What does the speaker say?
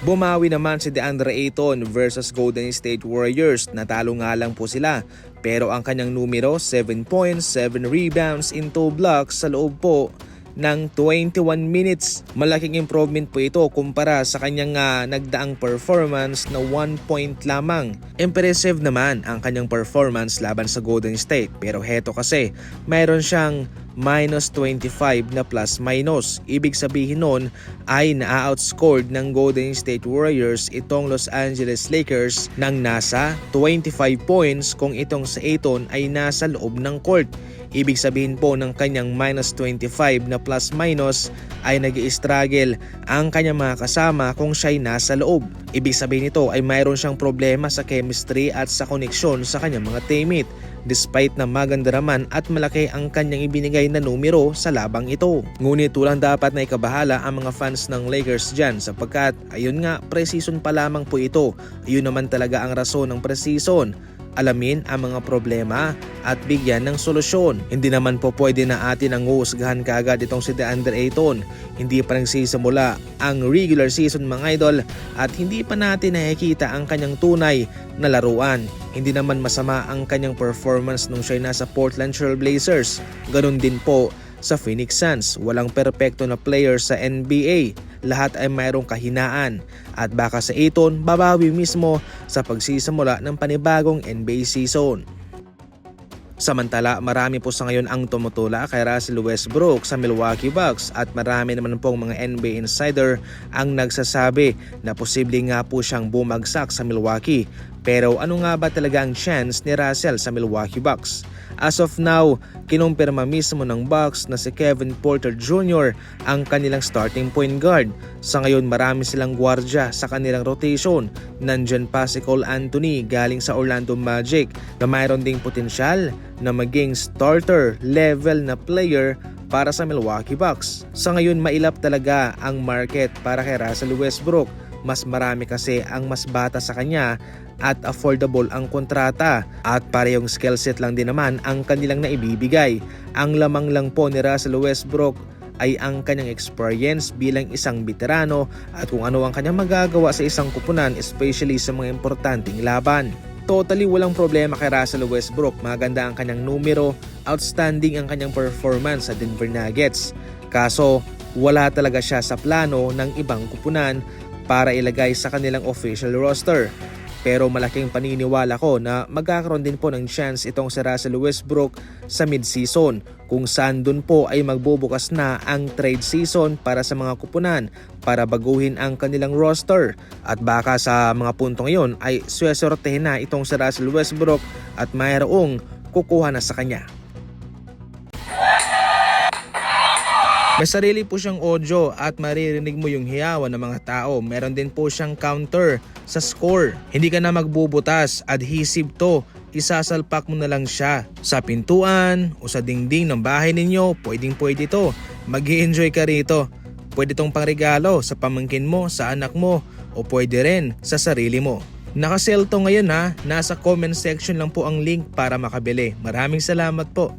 Bumawi naman si DeAndre Ayton versus Golden State Warriors. Natalo nga lang po sila. Pero ang kanyang numero, 7 points, 7 rebounds in 2 blocks sa loob po ng 21 minutes. Malaking improvement po ito kumpara sa kanyang nagdaang performance na 1 point lamang. Impressive naman ang kanyang performance laban sa Golden State, pero heto kasi mayroon siyang minus 25 na plus minus. Ibig sabihin nun ay na-outscored ng Golden State Warriors itong Los Angeles Lakers ng nasa 25 points kung itong sa Ayton ay nasa loob ng court. Ibig sabihin po ng kanyang minus 25 na plus minus ay nag-i-struggle ang kanyang mga kasama kung siya'y nasa loob. Ibig sabihin nito ay mayroon siyang problema sa chemistry at sa koneksyon sa kanyang mga teammate, despite na maganda naman at malaki ang kanyang ibinigay na numero sa labang ito. Ngunit walang dapat na ikabahala ang mga fans ng Lakers dyan sapagkat ayun nga, pre-season pa lamang po ito. Ayun naman talaga ang rason ng pre-season. Alamin ang mga problema at bigyan ng solusyon. Hindi naman po pwede na atin ang huhusgahan kaagad itong si DeAndre Ayton. Hindi pa nagsisimula ang regular season mga idol at hindi pa natin nakikita ang kanyang tunay na laruan. Hindi naman masama ang kanyang performance nung siya nasa Portland Trail Blazers. Ganun din po sa Phoenix Suns. Walang perpekto na player sa NBA. Lahat ay mayroong kahinaan at baka sa Ayton babawi mismo sa pagsisimula ng panibagong NBA season. Samantala, marami po sa ngayon ang tumutula kay Russell Westbrook sa Milwaukee Bucks at marami naman pong mga NBA insider ang nagsasabi na posible nga po siyang bumagsak sa Milwaukee. Pero ano nga ba talaga ang chance ni Russell sa Milwaukee Bucks? As of now, kinumpirma mismo ng Bucks na si Kevin Porter Jr. ang kanilang starting point guard. Sa ngayon marami silang gwardya sa kanilang rotation. Nandyan pa si Cole Anthony galing sa Orlando Magic na mayroon ding potensyal na maging starter level na player para sa Milwaukee Bucks. Sa ngayon mailap talaga ang market para kay Russell Westbrook. Mas marami kasi ang mas bata sa kanya at affordable ang kontrata at parehong skill set lang din naman ang kanilang naibibigay. Ang lamang lang po ni Russell Westbrook ay ang kanyang experience bilang isang veterano at kung ano ang kanyang magagawa sa isang kupunan, especially sa mga importanteng laban. Totally walang problema kay Russell Westbrook. Maganda ang kanyang numero, outstanding ang kanyang performance sa Denver Nuggets. Kaso wala talaga siya sa plano ng ibang kupunan para ilagay sa kanilang official roster. Pero malaking paniniwala ko na magkakaroon din po ng chance itong si Russell Westbrook sa mid-season kung saan dun po ay magbubukas na ang trade season para sa mga kupunan para baguhin ang kanilang roster. At baka sa mga puntong iyon ay suwesortehin na itong si Russell Westbrook at mayroong kukuha na sa kanya. May sarili po siyang audio at maririnig mo yung hiyawan ng mga tao. Meron din po siyang counter sa score. Hindi ka na magbubutas, adhesive to. Isasalpak mo na lang siya sa pintuan o sa dingding ng bahay ninyo. Pwede to. Mag-i-enjoy ka rito. Pwede tong pangregalo sa pamangkin mo, sa anak mo o pwede rin sa sarili mo. Nakasale to ngayon ha. Nasa comment section lang po ang link para makabili. Maraming salamat po.